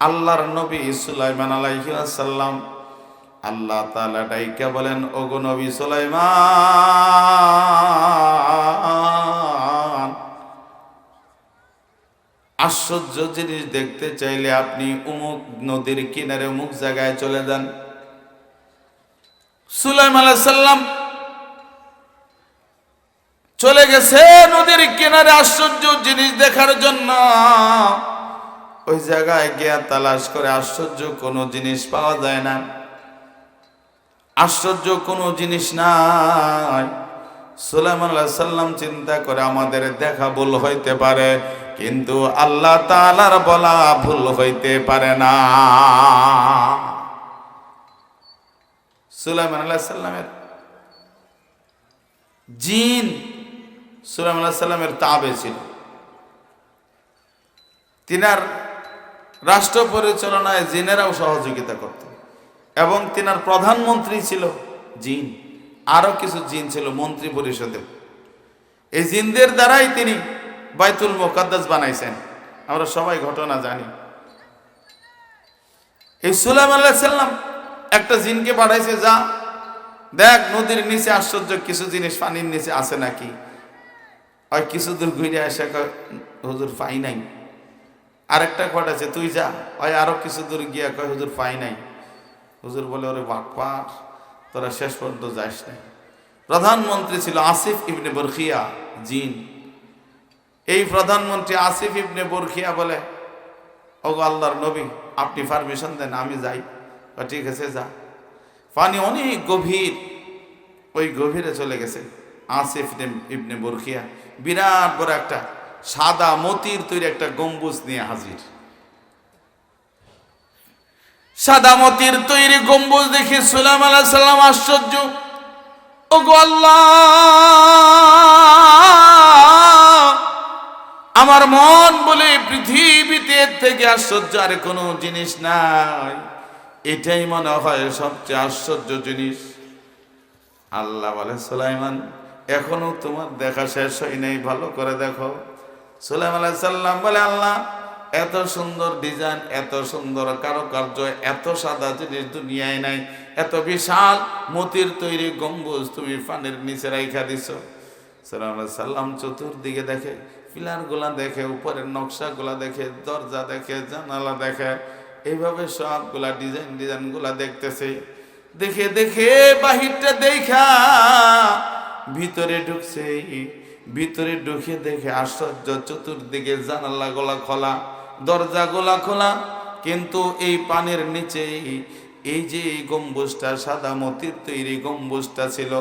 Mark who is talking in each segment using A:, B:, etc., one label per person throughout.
A: আল্লাহর নবী সুলাইমান আলাইহিস সালাম আল্লাহ তাআলা ডাইকা বলেন, ওগো নবী সুলাইমান, আশ্চর্য জিনিস দেখতে চাইলে আপনি অমুক নদীর কিনারে অমুক জায়গায় চলে যান। সুলাইমান আলাইহিস সালাম চলে গেছে নদীর কিনারে আশ্চর্য জিনিস দেখার জন্য। ওই জায়গায় গিয়া তালাশ করে আশ্চর্য কোনো জিনিস পাওয়া যায় না, আশ্চর্য কোনো জিনিস নাই। সুলাইমান আলাইহিস সালাম চিন্তা করে আমাদের দেখা ভুল হইতে পারে, কিন্তু আল্লাহ তাআলার বলা ভুল হইতে পারে না। সুলাইমান আলাইহিস সালামের জিন সুলাইমান আলাইহিস সালামের তাবে ছিল, তিনার রাষ্ট্র পরিচালনায় জিনেরাও সহযোগিতা করত, এবং তিনার প্রধানমন্ত্রী ছিল জিন, আরো কিছু জিন ছিল মন্ত্রী পরিষদে। এই জিনদের দ্বারাই তিনি বাইতুল মুকাদ্দাস বানাইছেন, আমরা সবাই ঘটনা জানি। এই সুলাইমান আলাইহিস সালাম একটা জিনকে পাঠাইছে, যা দেখ নদীর নিচে আশ্চর্য কিছু জিনিস পানির নিচে আছে নাকি। ওই কিছু দূর ঘুরে আসে, হুজুর পাই নাই। আরেকটা পাঠাইছে, তুই যা। ওই আরো কিছু দূর গিয়া কয়, হুজুর পাই নাই। হুজুর বলে, ওরে বাটপার, তোরা শেষ পর্যন্ত যাস নাই। প্রধানমন্ত্রী ছিল আসিফ ইবনে বরখিয়া জিন। এই প্রধানমন্ত্রী আসিফ ইবনে বরখিয়া বলে, ওগো আল্লাহর নবী, আপনি পারমিশন দেন আমি যাই। ঠিক আছে যা। পানি অনেক গভীর, ওই গভীরে চলে গেছে। আসিফ ইবনে বরখিয়া বিরাট বড় একটা সাদা মতির তৈরি একটা গম্বুজ নিয়ে হাজির। সাদা মতির তৈরি গম্বুজ দেখে সুলাইমান আলাইহিস সালাম আশ্চর্য, ওগো আল্লাহ, আমার মন বলে পৃথিবীতে থেকে আশ্চর্য আর কোনো জিনিস নাই, এটাই মনে হয় সবচেয়ে আশ্চর্য জিনিস। আল্লাহ বলে, সুলাইমান, এখনো তোমার দেখা শেষ হয় নাই, ভালো করে দেখো। সুলাইমান আলাইহিস সালাম বলে, আল্লাহ, এত সুন্দর ডিজাইন, এত সুন্দর কারুকার্য, এত সাদা জিনিস দুনিয়ায় নাই। এত বিশাল মতির তৈরি গম্বুজ তুমি পানির নিচে রাইখা দিছ। সুলাইমান আলাইহিস সালাম চতুর্দিকে দেখে, পিলার গুলা দেখে, উপরের নকশা গুলা দেখে, দরজা দেখে, জানালা দেখে, এইভাবে সবগুলা ডিজাইন গুলা দেখতেছে। দেখে দেখে বাহিরটা দেখা ভিতরে ঢুকছে। ভিতরে ঢুকে দেখে আশ্চর্য, চতুর্দিকে জানালা গোলা খোলা, দরজা গোলা খোলা, কিন্তু এই পানির নিচে এই যে গম্বুজটা, সাদা মতির তৈরি গম্বুজটা ছিল,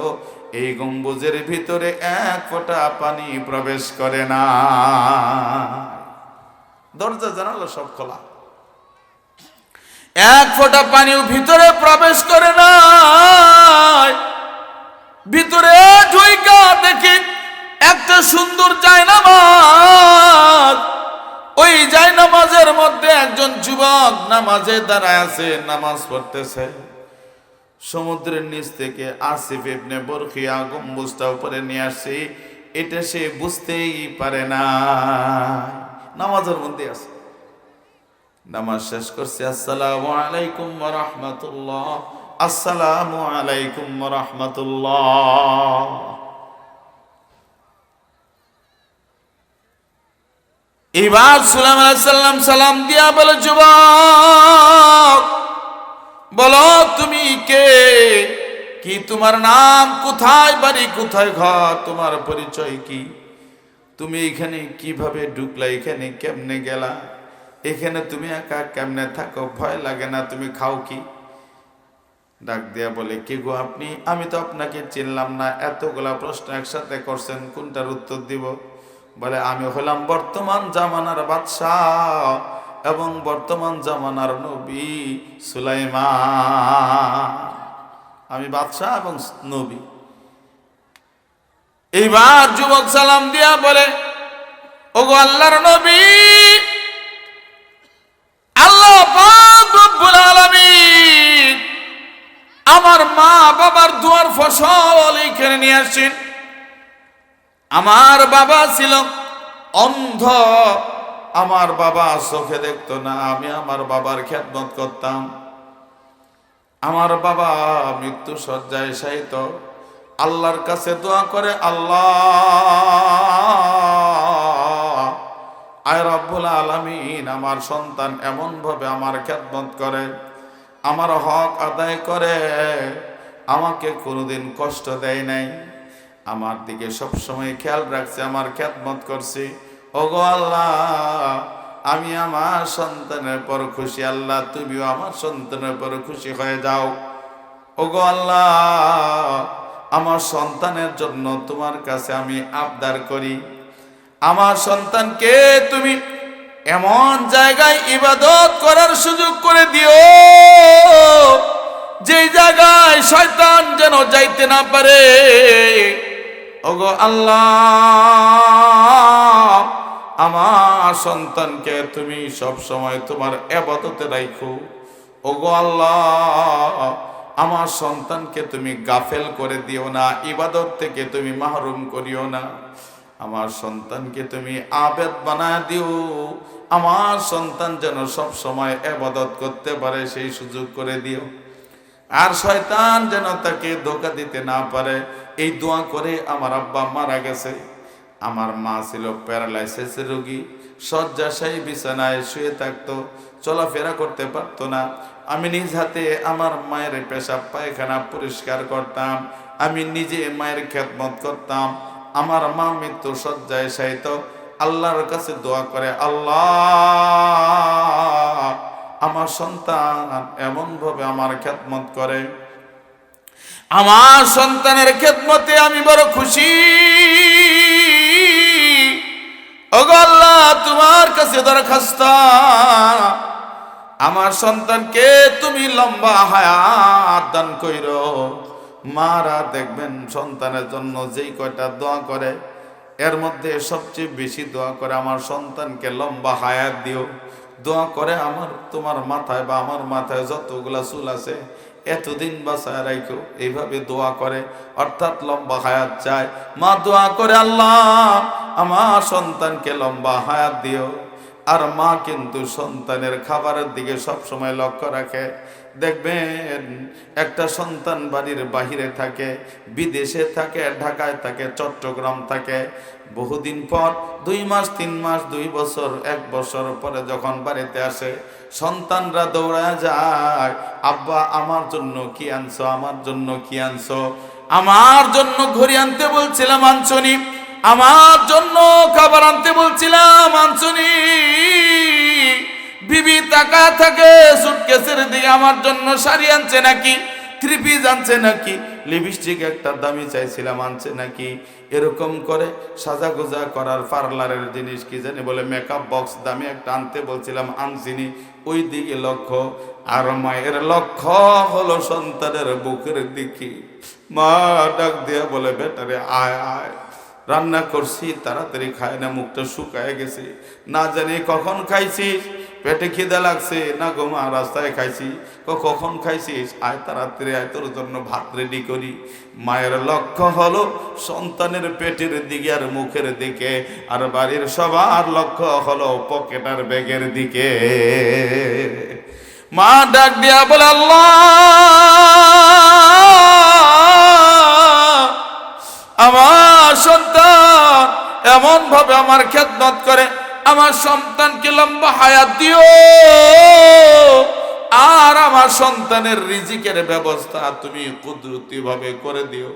A: এই গম্বুজের ভিতরে এক ফোঁটা পানি প্রবেশ করে না। দরজা জানালা সব খোলা, এক ফোঁটা পানিও ভিতরে প্রবেশ করে না। ভিতরে ঢুইকা দেখি একটা সুন্দর জায়নামাজ। ওই জায়নামাজের মধ্যে একজন যুবক নামাজে দাঁড়ায় আছে, নামাজ পড়তেছে। সমুদ্রের নিচ থেকে আসিফ ইবনে বরখিয়া গম্বুজটা উপরে নিয়ে আসছে, এটা সে বুঝতেই পারে না, নামাজের মধ্যে আছে। নামাজ শেষ করছে, আসসালামু আলাইকুম ওয়া রাহমাতুল্লাহ, আসসালামু আলাইকুম ওয়া রাহমাতুল্লাহ। এবার সুলাইমান আলাইহিস সালাম সালাম দিয়া বলে, যুবক, বলো তুমি কে, কি তোমার নাম, কোথায় বাড়ি, কোথায় ঘর, তোমার পরিচয় কি, তুমি এখানে কিভাবে ঢুকলা, এখানে কেমনে গেলা, এখানে তুমি একা কেমনে থাকো, ভয় লাগে না, তুমি খাও কি? ডাক দিয়া বলে, কে গো আপনি? আমি তো আপনাকে চিনলাম না, এতগুলা প্রশ্ন একসাথে করছেন, কোনটার উত্তর দিব? বলে, আমি হলাম বর্তমান জামানার বাদশাহ এবং বর্তমান জামানার নবী সুলাইমান। আমি বাদশাহ এবং নবী। এইবার যুবক সালাম দিয়া বলে, ওগো আল্লাহর নবী, আল্লাহ পাক রব্বুল আলামিন আমার মা বাবার দুয়ার ফসল এইখানে নিয়ে আসেন। আমার বাবা ছিল অন্ধ, আমার বাবা চোখে দেখতো না, আমি আমার বাবার খেদমত করতাম। আমার বাবা মৃত্যু শয্যায় শায়িত, আল্লাহর কাছে দোয়া করে, আল্লাহ আয় রব্বুল আলামিন, আমার সন্তান এমন ভাবে আমার খেদমত করে, আমার হক আদায় করে, আমাকে কোনোদিন কষ্ট দেয় নাই, আমার দিকে সবসময় খেয়াল রাখছে, আমার খেদমত করছে। ওগো আল্লাহ, আমি আমার সন্তানের পর খুশি, আল্লাহ তুমিও আমার সন্তানের পর খুশি হয়ে যাও। ওগো আল্লাহ, আমার সন্তানের জন্য তোমার কাছে আমি আবদার করি, আমার সন্তানকে তুমি এমন জায়গায় ইবাদত করার সুযোগ করে দিও, যেই জায়গায় শয়তান যেন যাইতে না পারে। ওগো আল্লাহ, আমার সন্তানকে তুমি সব সময় তোমার ইবাদতে রাখো। ওগো আল্লাহ, আমার সন্তানকে তুমি গাফেল করে দিও না, ইবাদত থেকে তুমি মাহরুম করিও না। আমার সন্তানকে তুমি আবেদ বানায় দিও, আমার সন্তান যেন সব সময় ইবাদত করতে পারে সেই সুযোগ করে দিও। আর শয়তান যেন তাকে ধোঁকা দিতে না পারে। এই দোয়া করে আমার আব্বা মারা গেছে। আমার মা ছিল প্যারালাইসিস রোগী, শয্যাশায়ী বিছানায় শুয়ে থাকতো, চলাফেরা করতে পারতো না। আমি নিজ হাতে আমার মায়ের পেশাব পায়খানা পরিষ্কার করতাম, আমি নিজে মায়ের খেদমত করতাম। আমার মা মৃত্যু শয্যায় শায়িত, আল্লাহর কাছে দোয়া করে, আল্লাহ আমার সন্তান এমন ভাবে আমার খেদমত করে, আমার সন্তানের খেদমতে আমি বড় খুশি। ওগো আল্লাহ, তোমার কাছে দরখাস্ত, আমার সন্তানকে তুমি লম্বা হায়াত দান কইরো। মারা দেখবেন সন্তানের জন্য যেই কয়টা দোয়া করে, এর মধ্যে সবচেয়ে বেশি দোয়া করে আমার সন্তানকে লম্বা হায়াত দিও। দোয়া করে আমার তোমার মাথায় বা আমার মাথায় যতগুলা চুল আছে এতদিন বাঁচায় রাখো, এইভাবে দোয়া করে, অর্থাৎ লম্বা হায়াত চায়। মা দোয়া করে, আল্লাহ আমার সন্তানকে লম্বা হায়াত দিও। আর মা কিন্তু সন্তানের খাবারের দিকে সব সময় লক্ষ্য রাখে। দেখবেন একটা সন্তান বাড়ির বাহিরে থাকে, বিদেশে থাকে, ঢাকায় থাকে, চট্টগ্রাম থাকে, বহুদিন পর 2 মাস 3 মাস 2 বছর 1 বছর পরে যখন বাড়িতে আসে, সন্তানরা দৌড়ায় যায়, আব্বা আমার জন্য কি আনছো, আমার জন্য কি আনছো, আমার জন্য ঘড়ি আনতে বলছিলাম আনছনি, আমার জন্য খাবার আনতে বলছিলাম আনছনি। বিবি তাকা থাকে সুটকেসের দিকে, আমার জন্য শাড়ি আনছে নাকি, থ্রি-পিস আনছে নাকি, লিপস্টিক একটা দামি চাইছিলাম আনছে নাকি, এরকম করে সাজাগোজা করার পার্লারের জিনিস কি জানি বলে মেকআপ বক্স দামি একটা আনতে বলছিলাম আনছিনি, ওই দিকে লক্ষ্য। আর মায়ের লক্ষ্য হলো সন্তানের বুকের দিকে। মা ডাক দিয়া বলে, বেটারে আয় আয়, রান্না করছি তাড়াতাড়ি খায় না, মুখটা শুকায় গেছে, না জানি কখন খাইছিস, পেটে খিদে লাগছে, না গো মা রাস্তায় খাইছি, কখন খাইছিস, আয় তাড়াতাড়ি আয়, তোর জন্য ভাত রেডি করি। মায়ের লক্ষ্য হলো সন্তানের পেটের দিকে আর মুখের দিকে, আর বাড়ির সবার লক্ষ্য হলো পকেট আর ব্যাগের দিকে। মা ডাক দিয়া বলে, আল্লাহ আমার সন্তান এমন ভাবে আমার খেদমত করে, আমার সন্তানকে লম্বা হায়াত দিও, আর আমার সন্তানের রিজিকের ব্যবস্থা তুমি কুদরতি ভাবে করে দিও।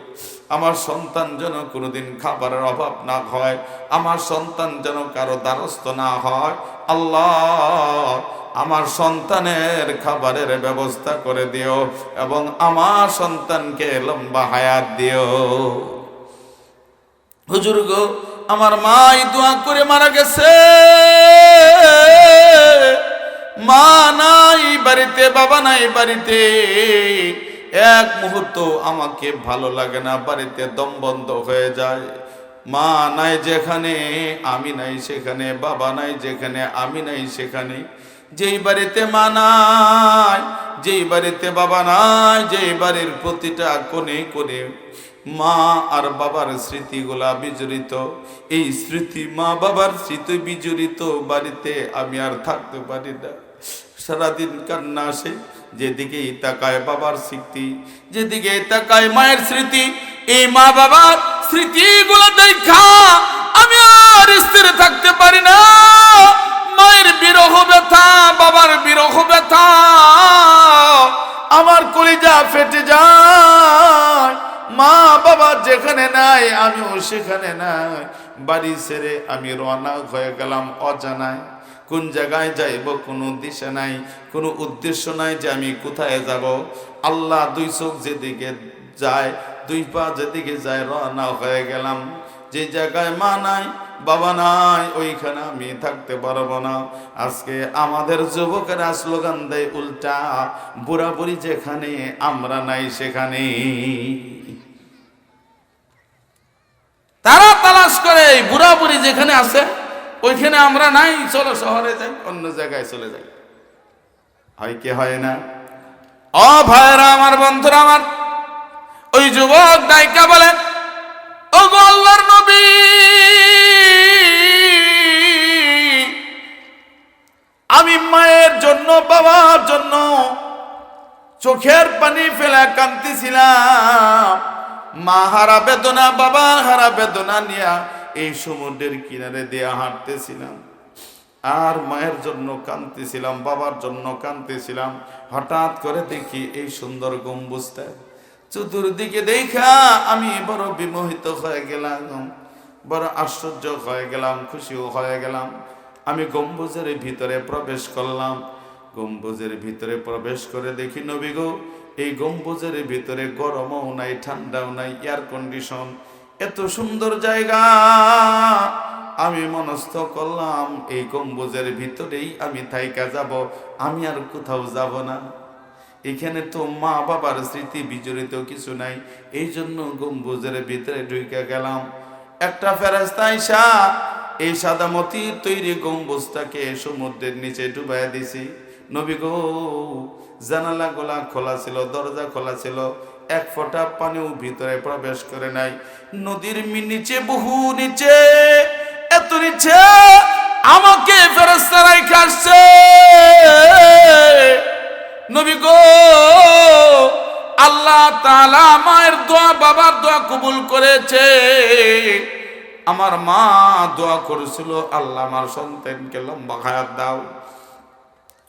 A: আমার সন্তান যেন কোনোদিন খাবারের অভাব না হয়, আমার সন্তান যেন কারো দ্বারস্থ না হয়। আল্লাহ আমার সন্তানের খাবারের ব্যবস্থা করে দিও এবং আমার সন্তানকে লম্বা হায়াত দিও। হুজুর গো, আমার মাই দোয়া করে মারা গেছে, মা নাই বাড়িতে, বাবা নাই বাড়িতে, এক মুহূর্ত আমাকে ভালো লাগে না, বাড়িতে দম বন্ধ হয়ে যায়। মা নাই যেখানে আমি নাই সেখানে, বাবা নাই যেখানে আমি নাই সেখানে। যেই বাড়িতে মা নাই, যেই বাড়িতে বাবা নাই, যেই বাড়ির প্রতিটা কোণে কোণে মা আর বাবার স্মৃতিগুলা বিজড়িত। এই স্মৃতি মা বাবার স্মৃতি বিজড়িত বাড়িতে আমি আর থাকতে পারি না। সারাদিন কান্না আসে, যেদিকেই তাকায় বাবার স্মৃতি, যেদিকে তাকায় মায়ের স্মৃতি। এই মা বাবার স্মৃতিগুলো দেখা আমি আর স্থির থাকতে পারি না। মায়ের বিরহ ব্যথা, বাবার বিরহ ব্যথা, আমার কলিজা ফেটে যায়। মা বাবা যেখানে নাই আমিও সেখানে নাই। বাড়ি ছেড়ে আমি রওনা হয়ে গেলাম অজানায়। কোন জায়গায় যাইব কোনো দিশা নাই, কোনো উদ্দেশ্য নাই যে আমি কোথায় যাব। আল্লাহ দুই চোখ যেদিকে যায়, দুই পা যেদিকে যায়, রওনা হয়ে গেলাম। যে জায়গায় মা নাই বাবা নাই ওইখানে আমি থাকতে পারবো না। আজকে আমাদের যুবকেরা স্লোগান দেয় উল্টা, বুড়া বুড়ি যেখানে আমরা নাই সেখানে। তারা তালাশ করে বুড়া বুড়ি যেখানে আছে ওইখানে আমরা নাই, চলো শহরে যাই, অন্য জায়গায় চলে যাই। হয় কি হয় না? ও ভাইরা আমার, বন্ধুরা আমার, ওই যুবক দায়িকা বলেন, ও গো আল্লাহর নবী, আমি মায়ের জন্য বাবার জন্য চোখের পানি ফেলা কাঁদতেছিলাম। মা হারা বেদনা, বাবা হারা বেদনা নিয়ে এই সমুদ্রের কিনারে দিয়ে হাঁটতেছিলাম। আর মায়ের জন্য কাঁদতেছিলাম, বাবার জন্য কাঁদতেছিলাম। হঠাৎ করে দেখি এই সুন্দর গম্বুজটা, চতুর্দিকে দেখা আমি বড় বিমোহিত হয়ে গেলাম, বড় আশ্চর্য হয়ে গেলাম, খুশিও হয়ে গেলাম। আমি গম্বুজের ভিতরে প্রবেশ করলাম। গম্বুজের ভিতরে প্রবেশ করে দেখি নবী গো, এই গম্বুজের ভিতরে গরমও নাই, ঠান্ডাও নাই, এয়ার কন্ডিশন, এত সুন্দর জায়গা। আমি মনস্থ করলাম এই গম্বুজের ভিতরেই আমি থাইকা যাব, আমি আর কোথাও যাব না। এখানে তো মা বাবার স্মৃতি বিজড়িত কিছু নাই, এই জন্য গম্বুজের ভিতরে ঢুকে গেলাম। একটা ফেরেশতা আইসা এই সাদামতির তৈরি গম্বুজটাকে সমুদ্রের নিচে ডুবাইয়া দিছি। নবী গো, জানালা গোলা খোলা ছিল, দরজা খোলা ছিল, এক ফোঁটা পানিও ভিতরে প্রবেশ করে নাই। নদীর নিচে, বহু নিচে, এত নিচে আমাকে ফেরেশতা রাইখা আসছে। নবী গো, আল্লাহ তাআলা মায়ের দোয়া, বাবার দোয়া কবুল করেছে। আমার মা দোয়া করেছিল, আল্লাহ আমার সন্তানকে লম্বা হায়াত দাও।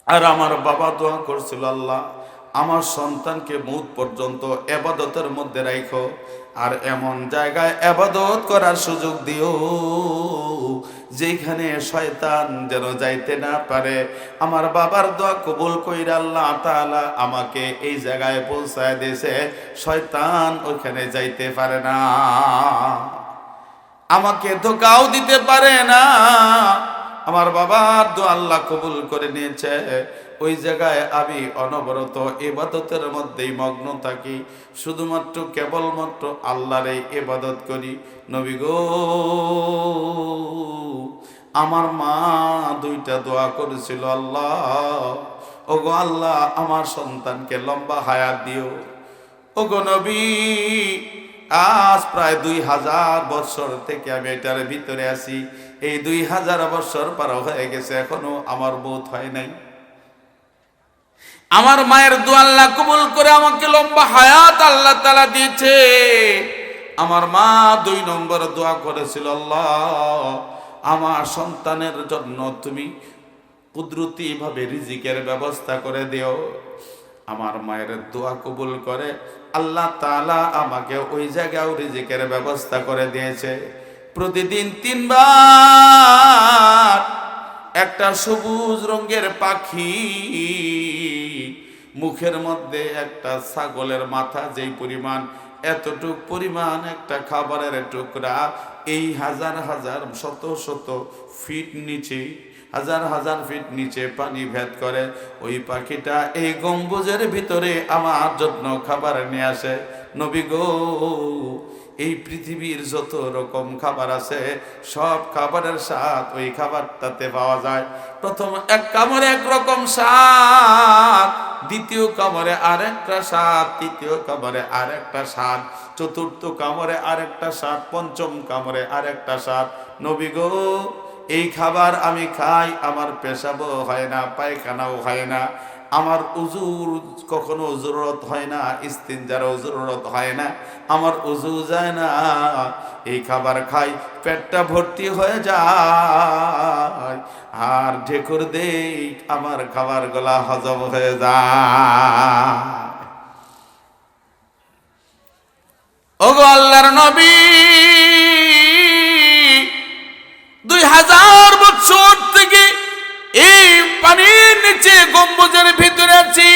A: আর আমার বাবা দোয়া করছিল, আল্লাহ আমার সন্তানকে মৌত পর্যন্ত ইবাদতের মধ্যে রাখো, আর এমন জায়গায় ইবাদত করার সুযোগ দিও যেখানে শয়তান যেন যাইতে না পারে। আমার বাবার দোয়া কবুল কইরা আল্লাহ তাআলা আমাকে এই জায়গায় পৌঁছায় দিয়েছে, শয়তান ওখানে যাইতে পারে না, আমাকে ধোঁকাও দিতে পারে না। আমার বাবার দোয়া আল্লাহ কবুল করে নিয়েছে। ওই জায়গায় আমি অনবরত ইবাদতের মধ্যেই মগ্ন থাকি, শুধুমাত্র কেবলমাত্র আল্লাহর ইবাদত করি। নবী গো, আমার মা দুইটা দোয়া করেছিল, আল্লাহ ওগো আল্লাহ আমার সন্তানকে লম্বা হায়াত দিও। ওগো নবী, আজ প্রায় 2000 বছর থেকে আমি এটার ভিতরে আছি। এই 2000 বছর পার হয়ে গেছে, এখনো আমার মৌত হয় নাই। আমার মায়ের দোয়া আল্লাহ কবুল করে আমাকে লম্বা হায়াত আল্লাহ তাআলা দিয়েছে। আমার মা 2 নম্বর দোয়া করেছিল, আল্লাহ আমার সন্তানের জন্য তুমি কুদরতি ভাবে রিজিকের ব্যবস্থা করে দিও। আমার মায়ের দোয়া কবুল করে আল্লাহ তাআলা আমাকে ওই জায়গায় রিজিকের ব্যবস্থা করে দিয়েছে। প্রতিদিন 3 বার একটা সবুজ রঙের পাখি, মুখের মধ্যে একটা ছাগলের মাথা, যেই পরিমাণ, এতটুক পরিমাণ একটা খাবারের টুকরা, এই হাজার হাজার শত শত ফিট নিচে, হাজার হাজার ফিট নিচে পানি ভেদ করে ওই পাখিটা এই গম্বুজের ভিতরে আমার জন্য খাবার নিয়ে আসে। নবী গো, এই পৃথিবীর যত রকম খাবার আছে সব খাবারের স্বাদ ওই খাবারটাতে পাওয়া যায়। প্রথম এক কামড়ে একরকম স্বাদ, দ্বিতীয় কামরে আরেকটা স্বাদ, তৃতীয় কামরে আরেকটা স্বাদ, চতুর্থ কামরে আরেকটা স্বাদ, পঞ্চম কামরে আরেকটা স্বাদ। নবী গো, এই খাবার আমি খাই, আমার পেশাবও হয় না, পায়খানাও হয় না, আমার উজুর কখনো জরুরত হয় না, ইস্তিনজারও জরুরত হয় না, আমার উজু যায় না। এই খাবার খাই, পেটটা ভর্তি হয়ে যায়, আর ঢেকুর দেই, আমার খাবার গলা হজম হয়ে যায়। ওগো আল্লাহর নবী, 2000 বছর থেকে এই পানির নিচে গম্বুজের ভিতরে আছি।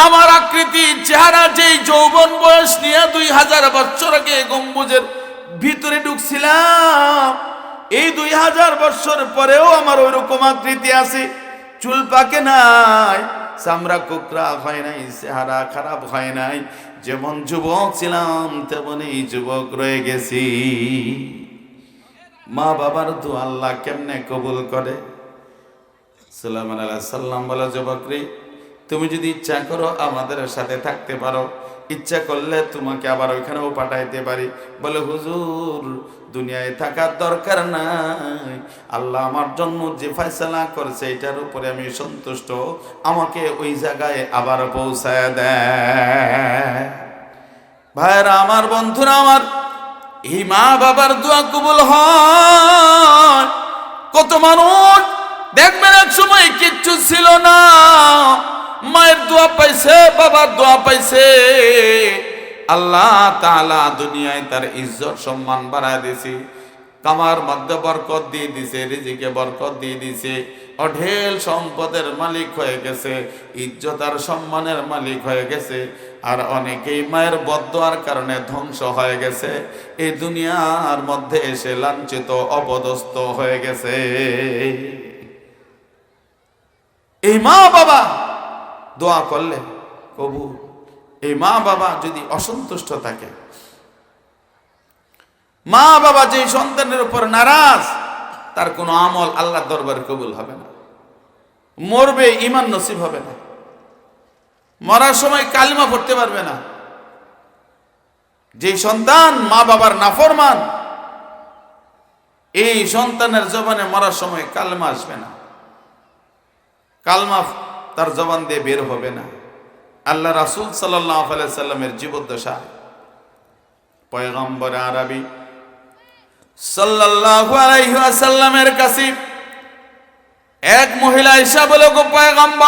A: আমার আকৃতি, চেহারা, যেই যৌবন বয়স নিয়ে 2000 বছর আগে গম্বুজের ভিতরে ঢুকছিলাম, এই 2000 বছর পরেও আমার ওইরকম আকৃতি আছে। চুল পাকে নাই, চামড়া কোকড়া হয় নাই, চেহারা খারাপ হয় নাই। যেমন যুবক ছিলাম তেমনই যুবক রয়ে গেছি। মা বাবার দোয়া আল্লাহ কেমনে কবুল করে? সুলাইমান আলাইহিস সালাম বলে, যুবক রে, তুমি যদি ইচ্ছা করো আমাদের সাথে থাকতে পারো, ইচ্ছা করলে তোমাকে আবার ওইখানেও পাঠাইতে পারি। বলে, হুজুর, দুনিয়ায় থাকার দরকার নাই, আল্লাহ আমার জন্য যে ফয়সালা করছে এটার উপরে আমি সন্তুষ্ট, আমাকে ওই জায়গায় আবার পৌঁছায় দেয়। ভাইরা আমার, বন্ধুরা আমার, এই মা বাবার দোয়া কবুল হয়। কত মানুষ দেখবেন এক সময় কিচ্ছু ছিল না, মায়ের দোয়া পাইছে, বাবার দোয়া পাইছে, আল্লাহ তাআলা দুনিয়ায় তার ইজ্জত সম্মান বাড়ায় দিয়েছে, কামার মধ্যে বরকত দিয়ে দিছে, রিজিকে বরকত দিয়ে দিছে, অঢেল সম্পদের মালিক হয়ে গেছে, ইজ্জত আর সম্মানের মালিক হয়ে গেছে। আর অনেকেই মায়ের বদদোয়ার কারণে ধ্বংস হয়ে গেছে, এই দুনিয়ার মধ্যে এসে লাঞ্ছিত অপদস্থ হয়ে গেছে। এই মা বাবা দোয়া করলে কবুল। এই মা বাবা যদি অসন্তুষ্ট থাকে, মা বাবা যে সন্তানের উপর নারাজ, তার কোনো আমল আল্লাহর দরবারে কবুল হবে না, মরবে ঈমান নসিব হবে না, মরার সময় কালিমা পড়তে পারবে না। যে সন্তান মা বাবার নাফরমান, এই সন্তানের জবানে মরার সময় কালিমা আসবে না, কালমা তার জবান দিয়ে বের হবে না। আল্লাহ রাসূল সাল্লাল্লাহু আলাইহি সাল্লামের জীবদ্দশা, পয়গম্বর আরবি সাল্লাল্লাহু আলাইহি ওয়াসাল্লামের কাছে এক মহিলা এসে বলে, গো পয়গম্বর,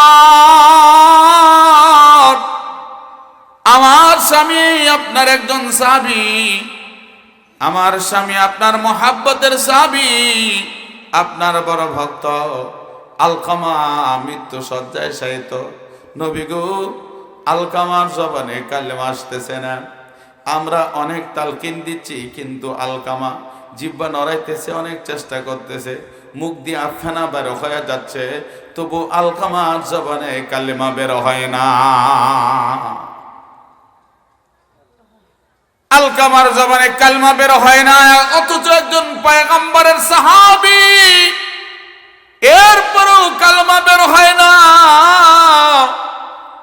A: আমার স্বামী আপনার একজন সাহাবী, আমার স্বামী আপনার মহাব্বতের সাহাবী, আপনার বড় ভক্ত, আলকামা মৃত্যু শয্যায় শায়িত। নবী গো, আলকামার জবানে কালেমা আসতেছে না, আমরা অনেক তালকিন দিচ্ছি, কিন্তু আলকামা জিহ্বা নড়াইতেছে, অনেক চেষ্টা করতেছে, মুখ দিয়ে আফখানা বের হয়ে যাচ্ছে, তবু আলকামার জবানে কালেমা বের হয় না। আলকামার জবানে কালেমা বের হয় না, অথচ একজন পয়গম্বরের সাহাবী, এরপরও কালেমা বের হয় না।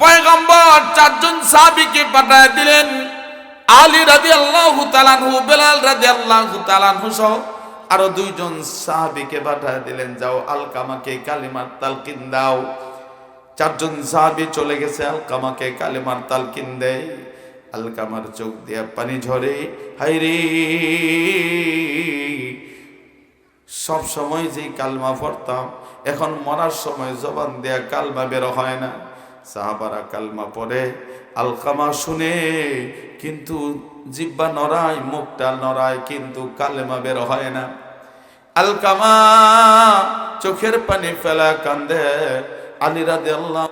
A: পয়গম্বর 4 জন সাহাবীকে পাঠিয়ে দিলেন, আলী রাদিয়াল্লাহু তাআলা আনহু, বেলাল রাদিয়াল্লাহু তাআলা আনহু সহ আরো 2 জন সাহাবীকে পাঠিয়ে দিলেন, যাও আলকামাকে কালিমার তালকিন দাও। 4 জন সাহাবী চলে গেছে, আলকামাকে কালিমার তালকিন দেয়। আলকামার চোখ দিয়ে পানি ঝরে, হায়রে, সব সময় যেই কালমা পড়তাম, এখন মরার সময় জবান দেয়া কালমা বের হয় না। সাহাবারা কালমা পড়ে, আলকামা শুনে, কিন্তু জিহ্বা নড়ায়, মুখটা নড়ায়, কিন্তু কালেমা বের হয় না। আলকামা চোখের পানি ফেলা কান্দে। আলী রাদিয়াল্লাহু,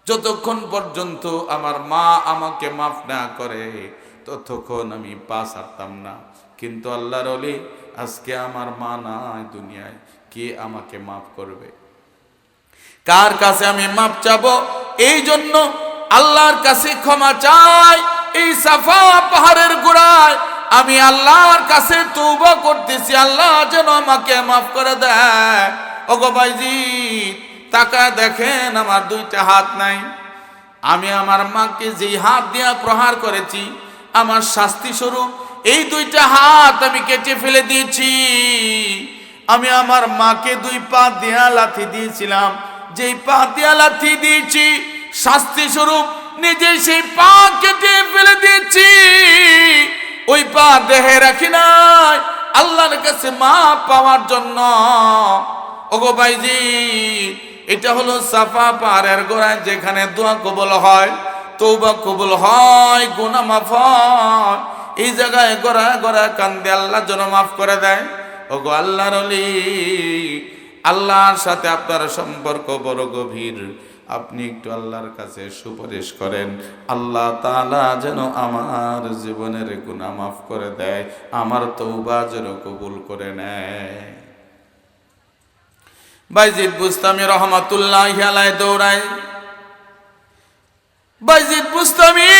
A: যতক্ষণ পর্যন্ত আমার মা আমাকে মাফ না করে ততক্ষণ আমি পা ছাড়তাম না। কিন্তু আল্লাহর ওলি, আজকে আমার মা নাই দুনিয়ায়, কে আমাকে মাফ করবে? কার কাছে আমি মাপ চাবো? এই জন্য আল্লাহর কাছে ক্ষমা চাই। এই সাফা পাহাড়ের গোড়ায় আমি আল্লাহর কাছে তওবা করতেছি, আল্লাহ যেন আমাকে মাফ করে দেয়। ওগো ভাইজি, তাকায় দেখেন আমার দুইটা হাত নাই। আমি আমার মাকে যেই হাত দিয়া প্রহার করেছি, আমার শাস্তি স্বরূপ এই দুইটা হাত আমি কেটে ফেলে দিয়েছি। আমি আমার মাকে দুই পা দিয়া লাথি দিয়েছিলাম, যেই পা দিয়া লাথি দিয়েছি শাস্তি স্বরূপ নিজে সেই পা কেটে ফেলে দিয়েছি। ওই পা দেহে রাখি নাই আল্লাহর কাছে মাপ পাওয়ার জন্য। ওগো ভাইজি, এটা হলো সাফা পাহাড়ের গোড়ায় যেখানে দোয়া কবুল হয়, তওবা কবুল হয়, গুনাহ মাফ হয়। এই জায়গায় গোড়া গোড়া কান্দে আল্লাহ যেন মাফ করে দেয়। ওগো আল্লাহর ওলি, আল্লাহর সাথে আপনার সম্পর্ক বড় গভীর। আপনি একটু আল্লাহর কাছে সুপারিশ করেন, আল্লাহ তাআলা যেন আমার জীবনের গুনাহ মাফ করে দেয়, আমার তওবা যেন কবুল করে নেয়। বাইজিদ বুস্তামি রহমাতুল্লাহি আলাইহি দৌড়ায়। বাইজিদ বুস্তামি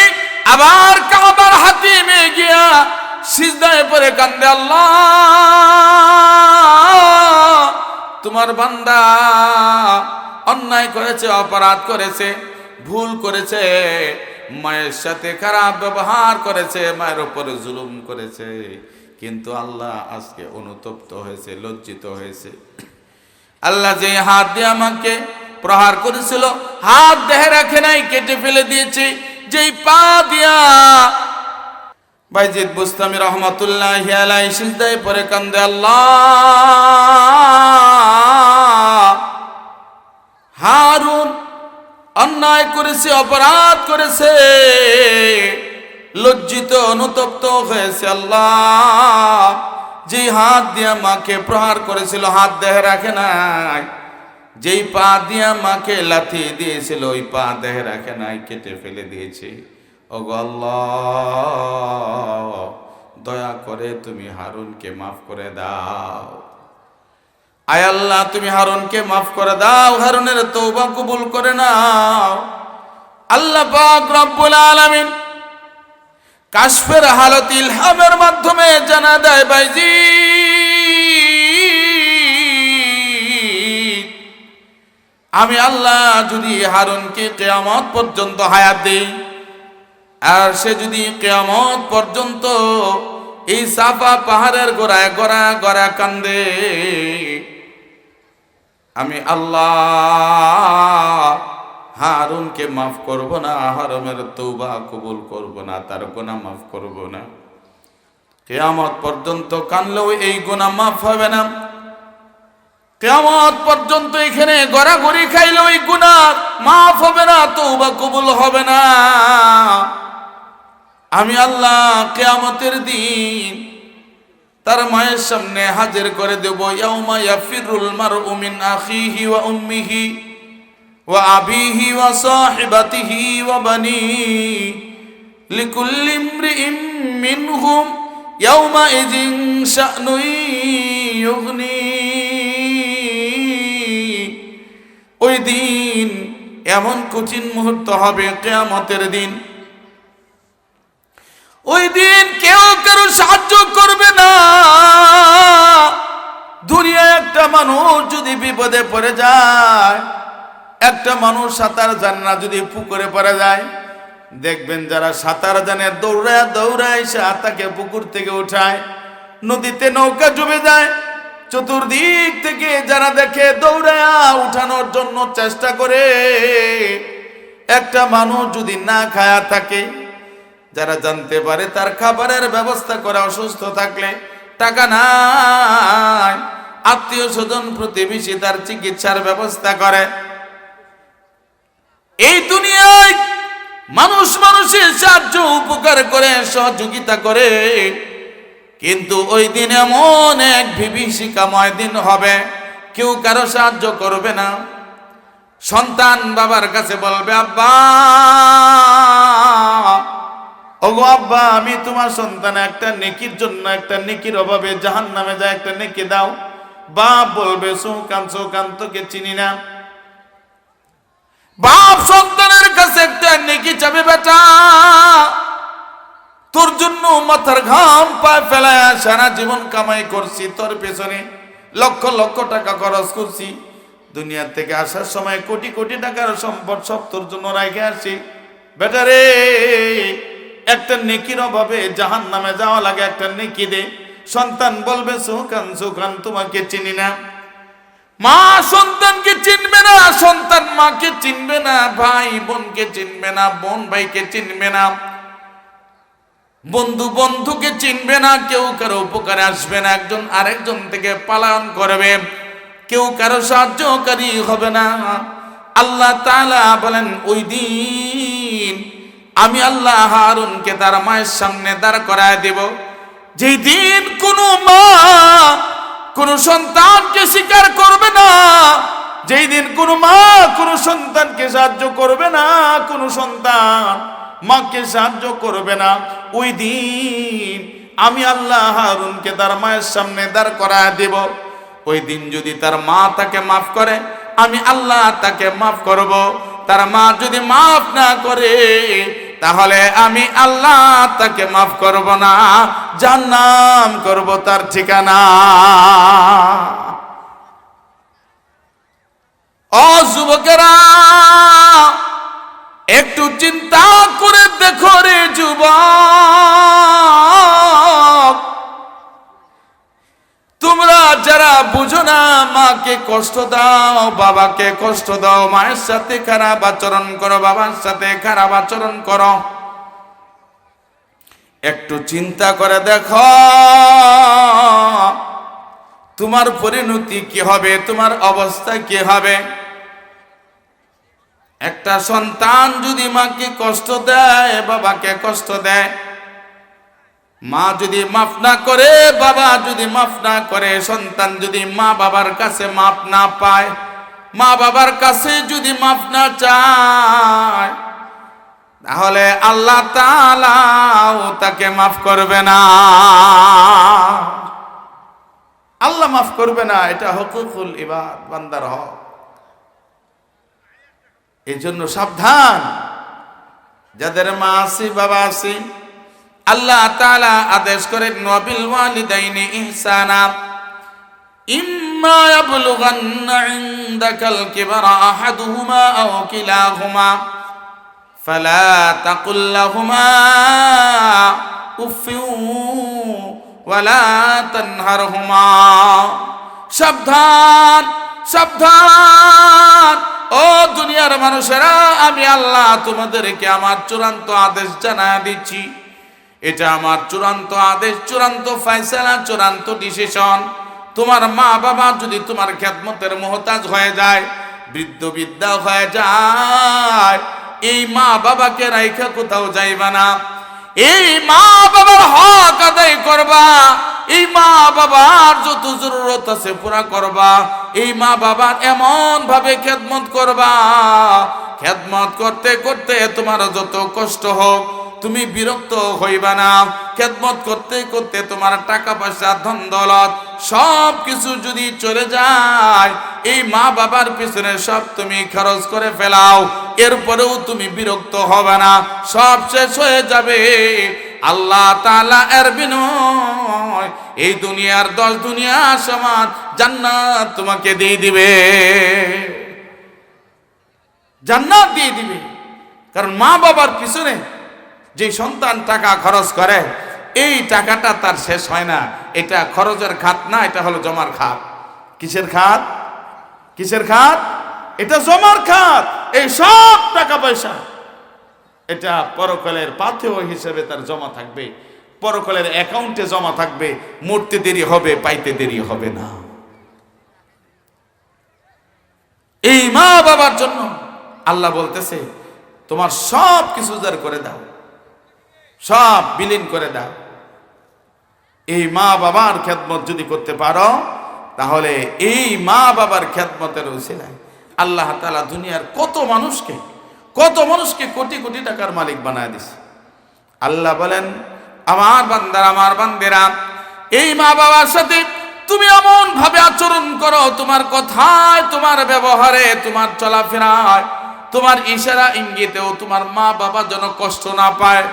A: আবার কাবার হাতিমে গিয়া সিজদায় পড়ে কান্দে, আল্লাহ তোমার বান্দা অন্যায় করেছে, অপরাধ করেছে, ভুল করেছে, মায়ের সাথে খারাপ ব্যবহার করেছে, মায়ের উপরে জুলুম করেছে, কিন্তু আল্লাহ আজকে অনুতপ্ত হয়েছে, লজ্জিত হয়েছে। আল্লাহ যে হাত দিয়ে আমাকে প্রহার করেছিল, হাত দেহে রাখে নাই, কেটে ফেলে দিয়েছে। যেই পা দিয়া বাইজিদ বুস্তামি রহমাতুল্লাহি আলাইহি সিজদায় পড়ে কান্দে, আল্লাহ হারুন অন্যায় করেছে, অপরাধ করেছে, লজ্জিত অনুতপ্ত হয়েছে। আল্লাহ যেই হাত দিয়া মাকে প্রহার করেছিল, হাত দেহে রাখে নাই, যেই পা দিয়া মাকে লাথি দিয়েছিল, ওই পা দেহে রাখে নাই, কেটে ফেলে দিয়েছে। ওগো আল্লাহ, দয়া করে তুমি হারুনকে মাফ করে দাও। আয় আল্লাহ, তুমি হারুনকে মাফ করে দাও, হারুনের তওবা কবুল করে নাও। আল্লাহ পাক রব্বুল আলামিন কাশফের হালত ইলহামের মাধ্যমে জানা দেয়, বাইজি আমি আল্লাহ যদি হারুনকে কিয়ামত পর্যন্ত হায়াত দেই, আর সে যদি কিয়ামত পর্যন্ত এই সাফা পাহাড়ের গোড়ায় গড়া গড়া কান্দে, আমি আল্লাহ হারুনকে মাফ করব না, হারুনের তওবা কবুল করব না, তার গুনাহ মাফ করব না। কিয়ামত পর্যন্ত কানলেও এই গুনাহ মাফ হবে না। কিয়ামত পর্যন্ত এখানে গড়াগড়ি খাইলেও এই গুনাহ মাফ হবে না, তওবা কবুল হবে না। আমি আল্লাহ কিয়ামতের দিন তার মায়ের সামনে হাজির করে দেব। ইয়াউমা ইয়াফিরুল মারউ মিন আখিহি ওয়া উম্মিহি ওয়া আবিহি ওয়া সাহিবাতিহি ওয়া বানিহি লিকুল্লি ইমরিইম মিনহুম ইয়াউমা ইযিন শা'নুন ইউগনি। ওই দিন এমন কঠিন মুহূর্ত হবে কিয়ামতের দিন, ওই দিন কেউ কারো সাহায্য করবে না। দুনিয়ায় একটা মানুষ যদি বিপদে পড়ে যায়, একটা মানুষ সাঁতার জানে না, যদি পুকুরে পড়ে যায়, দেখবেন যারা সাঁতার জানে দৌড়ায় দৌড়ায় তাকে পুকুর থেকে উঠায়, নদীতে নৌকা ডুবে যায়, চতুর্দিক থেকে যারা দেখে দৌড়ায়া উঠানোর জন্য চেষ্টা করে। একটা মানুষ যদি না খায়া থাকে, যারা জানতে পারে তার খাবারের ব্যবস্থা করে, অসুস্থ থাকলে টাকা নাই, আত্মীয় স্বজন প্রতিবেশী তার চিকিৎসার ব্যবস্থা করে। এই দুনিয়ায় মানুষ মানুষের সাহায্য উপকার করে, সহযোগিতা করে, কিন্তু ওই দিন এমন এক বিভীষিকাময় দিন হবে, কেউ কারো সাহায্য করবে না। সন্তান বাবার কাছে বলবে, আব্বা ওগো আব্বা, আমি তোমার সন্তান, একটা নেকির জন্য, একটা নেকির অভাবে জাহান্নামে যায়, একটা নেকি দাও। বাপ বলবে, সৌকান তোকে চিনি না। বাপ সন্তানের কাছে একটা নেকি চাবে, বেটা তোর জন্য মাথার ঘাম পায়ে ফেলায় সারা জীবন কামাই করছি, তোর পেছনে লক্ষ লক্ষ টাকা খরচ করছি, দুনিয়া থেকে আসার সময় কোটি কোটি টাকার সম্পদ সব তোর জন্য রাখে আসি। বেটারে, একটা নেকির অভাবে জাহান্নামে যাওয়া লাগে, একটা নেকি দে। সন্তান বলবে সুখান সুখান তোমাকে চিনি না। মা সন্তানকে চিনবে না, সন্তান মাকে চিনবে না, ভাই বোনকে চিনবে না, বোন ভাইকে চিনবে না, বন্ধু বন্ধুকে চিনবে না, কেউ কারো উপকারে আসবে না, একজন আরেকজন থেকে পালন করবে, কেউ কারো সাহায্যকারী হবে না। আল্লাহ তাআলা বলেন ওই দিন আমি আল্লাহ হারুনকে তার মায়ের সামনে দাঁড় করায় দেব। যেই দিন কোনো মা কোনো সন্তানকে স্বীকার করবে না, যেই দিন কোনো মা কোনো সন্তানকে সাহায্য করবে না, কোনো সন্তান মাকে সাহায্য করবে না, ওই দিন আমি আল্লাহ হারুনকে তার মায়ের সামনে দাঁড় করায় দেব। ওই দিন যদি তার মা তাকে মাফ করে, আমি আল্লাহ তাকে মাফ করব। তার মা যদি মাফ না করে, তাহলে আমি আল্লাহ তাকে মাফ করব না, জাহান্নাম করব তার ঠিকানা। ও যুবকেরা, একটু চিন্তা করে দেখো রে যুবক, তোমরা যারা বুঝো না, মাকে কষ্ট দাও, বাবাকে কষ্ট দাও, মায়ের সাথে খারাপ আচরণ করো, বাবার সাথে খারাপ আচরণ করো, একটু চিন্তা করে দেখো তোমার পরিণতি কি হবে, তোমার অবস্থা কি হবে। একটা সন্তান যদি মাকে কষ্ট দেয়, বাবাকে কষ্ট দেয়, মা যদি মাফ না করে, বাবা যদি মাফ না করে, সন্তান যদি মা বাবার কাছে মাফ না পায়, মা বাবার কাছে যদি মাফ না চায়, তাহলে আল্লাহ তাআলাও তাকে মাফ করবে না। আল্লাহ মাফ করবে না, এটা হুকুকুল ইবাদ, বান্দার হক। এই জন্য সাবধান, যাদের মা আছে বাবা আছে, আল্লাহ তাআলা আদেশ করেন ওয়াবিল ওয়ালিদাইনি ইহসানা ইম্মা ইয়াবলুগান্না ইনদাকাল কিবারা আহাদুহুমা আও কিলাহুমা ফালা তাকুল লাহুমা উফফিন ওয়ালা তানহারহুমা। সাবধান সাবধান ও দুনিয়ার মানুষেরা, আমি আল্লাহ তোমাদেরকে আমার চূড়ান্ত আদেশ জানায় দিচ্ছি। এটা আমার চূড়ান্ত আদেশ, চূড়ান্ত ফয়সালা, চূড়ান্ত ডিসিশন। তোমার মা বাবা যদি তোমার খেদমতের মুহতাজ হয়ে যায়, বৃদ্ধ বিদ্যা হয়ে যায়, এই মা বাবাকে রাইখা কোথাও যাইবা না। এই মা বাবার হক আদায় করবা, এই মা বাবার যত জরুরত আছে পুরা করবা, এই মা বাবার এমন ভাবে খেদমত করবা, খেদমত করতে করতে তোমার যত কষ্ট হোক তুমি বিরক্ত হইবা না। খেদমত করতে করতে তোমার টাকা পয়সা ধন দৌলত সব কিছু যদি চলে যায়, এই মা বাবার পিছনে সব তুমি খরচ করে ফেলাও, এরপরেও তুমি বিরক্ত হবে না, সব শেষ হয়ে যাবে। আল্লাহ তাআলা এর বিনিময় এই দুনিয়ার 10 দুনিয়া সমান জান্নাত তোমাকে দিয়ে দিবে, জান্নাত দিয়ে দিবে। কারণ মা বাবার পিছনে যে সন্তান টাকা খরচ করে, এই টাকাটা তার শেষ হয় না। এটা খরচের খাত না, এটা হলো জমার খাত। কিসের খাত? কিসের খাত? এটা জমার খাত। এই সব টাকা পয়সা এটা পরকালের পাথেয় হিসেবে তার জমা থাকবে, পরকালের অ্যাকাউন্টে জমা থাকবে। মরতে দেরি হবে, পাইতে দেরি হবে না। এই মা বাবার জন্য আল্লাহ বলতেছে তোমার সব কিছু উজাড় করে দাও, সব বিলীন করে দাও। এই মা বাবার খেদমত যদি করতে পারো, তাহলে এই মা বাবার খেদমতের উসিলায় আল্লাহ তাআলা দুনিয়ার কত মানুষকে কোটি কোটি টাকার মালিক বানায় দিছে। আল্লাহ বলেন আমার বান্দারা, আমার বান্দেরা, এই মা বাবার সাথে তুমি এমন ভাবে আচরণ করো, তোমার কথায়, তোমার ব্যবহারে, তোমার চলাফেরায়, তোমার ইশারা ইঙ্গিতেও তোমার মা বাবা যেন কষ্ট না পায়।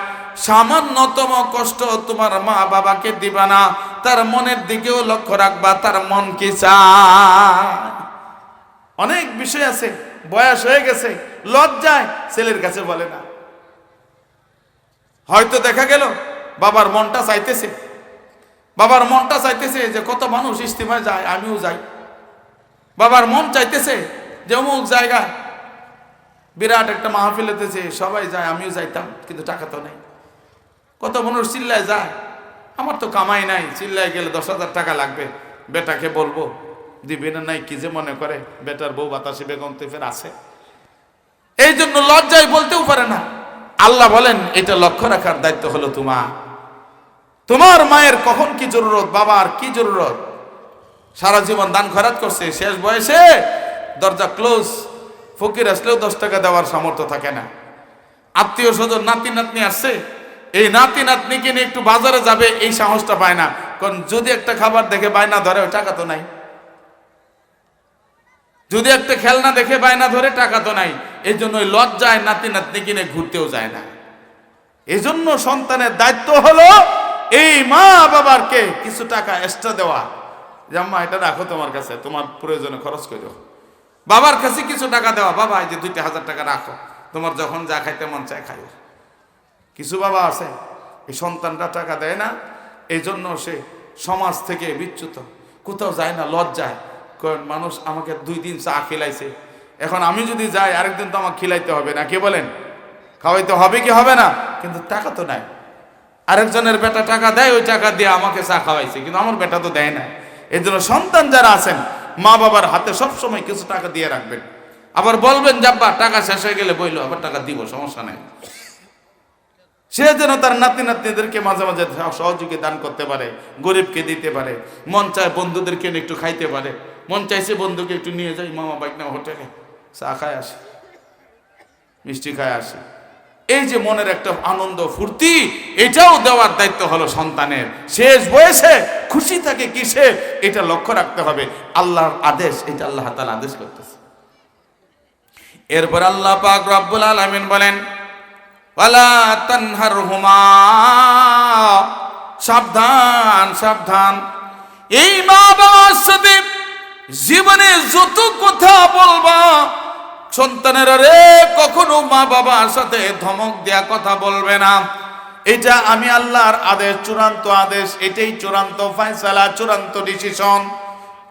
A: সামান্যতম কষ্ট তোমার মা বাবাকে দিবা না। তার মনের দিকেও লক্ষ্য রাখবা, তার মন কি চায়। অনেক বিষয় আছে, বয়স হয়ে গেছে, লজ্জায় ছেলের কাছে বলে না। হয়তো দেখা গেল বাবার মনটা চাইতেছে যে কত মানুষ ইস্তিমায় যায়, আমিও যাই। বাবার মন চাইতেছে যে অমুক জায়গা বিরাট একটা মাহফিল হতেছে, সবাই যায়, আমিও যাইতাম, কিন্তু টাকা তো নেই। কত মানুষ চিল্লায় যায়, আমার তো কামাই নাই, চিল্লায় গেলে 10,000 টাকা লাগবে, বেটাকে বলবো দিবে না, নাই কি যে মনে করে বেটার বউ বাতাসে বেগম ফের আছে, এই জন্য লজ্জায় বলতেও পারে না। আল্লাহ বলেন এটা লক্ষ্য রাখার দায়িত্ব হলো তোমার মায়ের কখন কি জরুরত, বাবার কি জরুরত। সারা জীবন দান খয়রাত করছে, শেষ বয়সে দরজা ক্লোজ, ফকির আসলেও 10 টাকা দেওয়ার সামর্থ্য থাকে না। আত্মীয় স্বজন নাতি নাতনি আসছে, এই নাতি নাতনিকে নিয়ে একটু বাজারে যাবে, এই সাহসটা পায় না। কারণ যদি একটা খাবার দেখে বায়না ধরে, ওই টাকা তো নাই। যদি একটা খেলনা দেখে বায়না ধরে, টাকা তো নাই। এই জন্য ওই লজ্জায় নাতি নাতনিকে নিয়ে ঘুরতেও যায় না। এই জন্য সন্তানের দায়িত্ব হলো এই মা বাবারকে কিছু টাকা এক্সট্রা দেওয়া, যে আম্মা এটা রাখো তোমার কাছে, তোমার প্রয়োজনে খরচ করো। বাবার কাছে কিছু টাকা দেওয়া, বাবা এই যে 2,000 টাকা রাখো, তোমার যখন যা খাইতে মন চায় খাইও। কিছু বাবা আছে এই সন্তানটা টাকা দেয় না, এই জন্য সে সমাজ থেকে বিচ্যুত, কোথাও যায় না, লজ্জায়। কারণ মানুষ আমাকে 2 দিন চা খিলাইছে, এখন আমি যদি যাই আরেকদিন তো আমাকে খিলাইতে হবে না, কে বলেন? খাওয়াইতে হবে কি হবে না? কিন্তু টাকা তো নাই। আরেকজনের বেটা টাকা দেয়, ওই টাকা দিয়ে আমাকে চা খাওয়াইছে, কিন্তু আমার বেটা তো দেয় না। এই জন্য সন্তান যারা আছেন, মা বাবার হাতে সবসময় কিছু টাকা দিয়ে রাখবেন। আবার বলবেন যাব্বা টাকা শেষ হয়ে গেলে বইলো আবার টাকা দিব, সমস্যা নাই। সে যেন তার নাতি নাতনিদেরকে মাঝে মাঝে সহযোগী দান করতে পারে, গরিবকে দিতে পারে। মন চায় বন্ধুদেরকে একটু খাইতে পারে, মন চাইছে বন্ধুকে একটু নিয়ে যাই মামা বাইক না হোটেলে, চা খায় আসে, মিষ্টি খায় আসে। এই যে মনের একটা আনন্দ ফুর্তি, এটাও দেওয়ার দায়িত্ব হলো সন্তানের। শেষ বয়সে খুশি থাকে কিসে, এটা লক্ষ্য রাখতে হবে। আল্লাহর আদেশ, এটা আল্লাহ তাআলা আদেশ করতেছে। এরপর আল্লাহ পাক রব্বুল আলামিন বলেন ওয়ালা তানহারহুমা, সাবধান সাবধান, এই মা বাবার সাথে জীবনে যত কথা বলবা, সন্তানের রে কখনো মা বাবার সাথে ধমক দেয়া কথা বলবে না। এটা আমি আল্লাহর আদেশ, চূড়ান্ত আদেশ, এটাই চূড়ান্ত ফয়সালা, চূড়ান্ত ডিসিশন।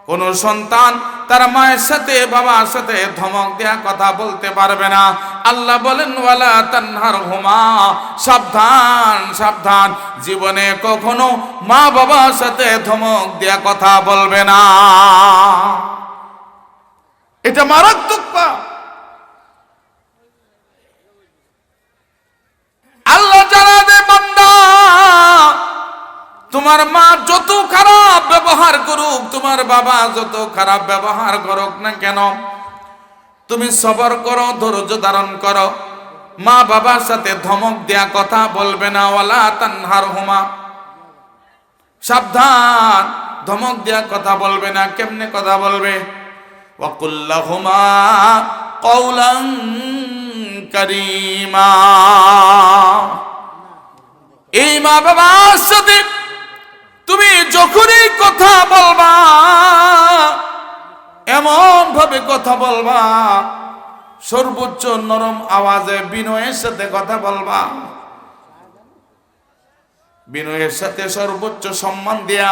A: কোন সন্তান তার মায়ের সাথে বাবার সাথে ধমক দেয়া কথা বলতে পারবে না। আল্লাহ বলেন ওয়ালা তানহারহুমা, সাবধান সাবধান, জীবনে কখনো মা বাবার সাথে ধমক দেয়া কথা বলবে না। এটা মারাত্মক পাপ। আল্লাহ জানাবে বান্দা, তোমার মা যত খারাপ ব্যবহার করুক, তোমার বাবা যত খারাপ ব্যবহার করুক না কেন, তুমি সবর করো, ধৈর্য ধারণ করো, মা বাবার সাথে ধমক দেয়া কথা বলবে না। ওয়ালা তানহারহুমা, সাবধান, ধমক দেয়া কথা বলবে না। কেমনে কথা বলবে? ওয়াকুল্লাহুমা কওলান কারীমা, এই মা বাবার সাথে তুমি যখনই কথা বলবা, এমন ভাবে কথা বলবা, সর্বোচ্চ নরম আওয়াজে বিনয়ের সাথে কথা বলবা, বিনয়ের সাথে সর্বোচ্চ সম্মান দেয়া,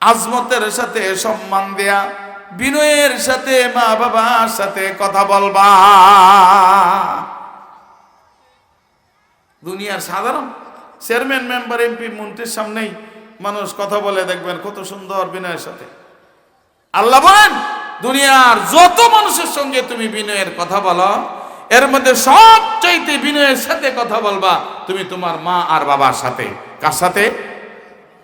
A: আজমতের সাথে সম্মান দেয়া, বিনয়ের সাথে মা বাবার সাথে কথা বলবা। দুনিয়ার সাধারণ চেয়ারম্যান, মেম্বার, এমপি, মন্ত্রীর সামনেই মানুষ কথা বলে, দেখবেন কত সুন্দর বিনয়ের সাথে। আল্লাহ বলেন দুনিয়ার যত মানুষের সঙ্গে তুমি বিনয়ের কথা বলো, এর মধ্যে সবচাইতে বিনয়ের সাথে কথা বলবা তুমি তোমার মা আর বাবার সাথে। কার সাথে?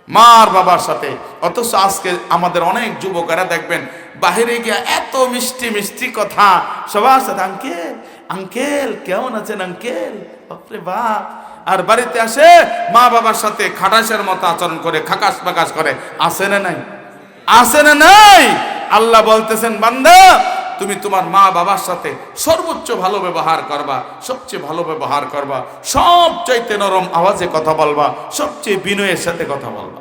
A: মা আর বাবার সাথে। অথচ আজকে আমাদের অনেক যুবকেরা দেখবেন বাহিরে গিয়ে এত মিষ্টি মিষ্টি কথা সবার সাথে, আঙ্কেল আঙ্কেল কেমন আছেন আঙ্কেল, বাপরে বাপ। আর বাড়িতে আসে মা বাবার সাথে খাটাসের মতো আচরণ করে, খাকাস বাকাস করে। আসে না নাই? আসে না নাই? আল্লাহ বলতেছেন বান্দা, তুমি তোমার মা বাবার সাথে সর্বোচ্চ ভালো ব্যবহার করবা, সবচেয়ে ভালো ব্যবহার করবা, সবচাইতে নরম আওয়াজে কথা বলবা, সবচেয়ে বিনয়ের সাথে কথা বলবা।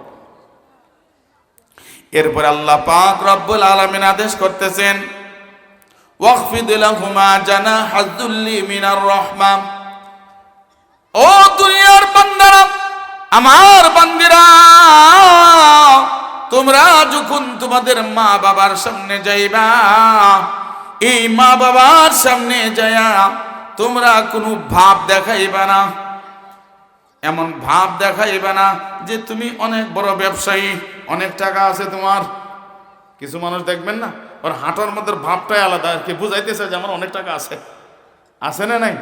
A: এরপর আল্লাহ পাক রব্বুল আলামিন আদেশ করতেছেন ওয়াখফিদ লাহুমা জানাহায যুল্লি মিনার রাহমা। ও দুনিয়ার বান্দারা, আমার বান্দিরা, তোমরা যখন তোমাদের মা বাবার সামনে যাইবা, এই মা বাবার সামনে যায়া তোমরা কোনো ভাব দেখাইবা না। এমন ভাব দেখাইবা না যে তুমি অনেক বড় ব্যবসায়ী, অনেক টাকা আছে তোমার। কিছু মানুষ দেখবেন না, ওর হাঁটার মধ্যে ভাবটাই আলাদা, আর কি বুঝাইতেছে যে আমার অনেক টাকা আছে। আছে না নাই?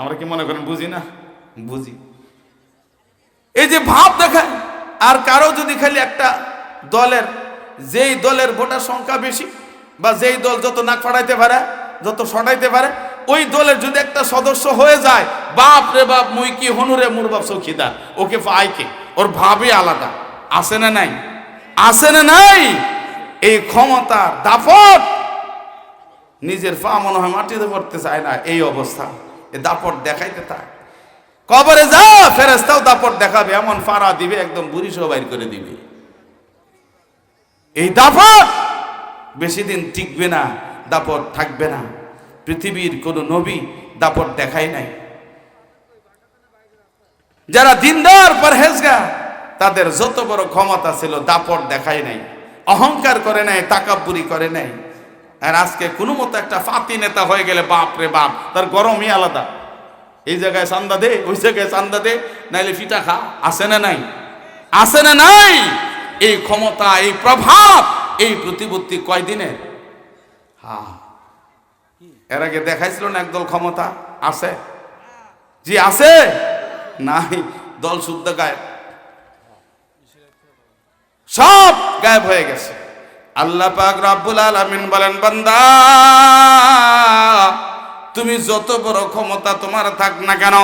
A: আমরা কি মনে করেন বুঝি না? বুঝি। এই যে ভাব দেখায়, আর কারো যদি খালি একটা দলের, যেই দলের ভোটার সংখ্যা বেশি বা যেই দল যত নাক ফাটাইতে পারে, যত সটাইতে পারে, ওই দলের যদি একটা সদস্য হয়ে যায়, বাপ রে বাপ, মুই কি হনুরে মোর বাপ চৌকিদার, ওকে পাইকে, ওর ভাবই আলাদা। আছে না নাই? আছে না নাই? এই ক্ষমতার দাপট, নিজের পা মনে হয় মাটিতে পড়তে চায় না, এই অবস্থা। এই দাপট দেখাইতে থাক, কবরে যা ফেরেশতাও দাপট দেখাবে, এমন ফাড়া দিবে, একদম বুড়ি সহ বাইর করে দিবে। এই দাপট বেশি দিন টিকবে না, দাপট থাকবে না। পৃথিবীর কোন নবী দাপট দেখায় নাই। যারা দিনদার পরহেজগার, তাদের যত বড় ক্ষমতা ছিল, দাপট দেখায় নাই, অহংকার করে নাই, তাকাব্বুরি করে নাই। আর আজকে কোনো মতো একটা ফাতি নেতা হয়ে গেলে, বাপ রে বাপ, তার গরমই আলাদা। এই জায়গায় চান্দা দে, ওই জায়গায় চান্দা দে, নাইলে ফিটা খা। আছে না নাই? আছে না নাই? এই ক্ষমতা, এই প্রভাব, এই প্রতিপত্তি কয়দিনের? হ্যাঁ, এর আগে দেখাইছিল না একদল ক্ষমতা? আছে? জি আছে? নাই, দল শুদ্ধ গায়েব, সব গায়েব হয়ে গেছে। আল্লাহ পাক রব্বুল আলামিন বলেন, বান্দা, তুমি যত বড় ক্ষমতা তোমার থাক না কেন,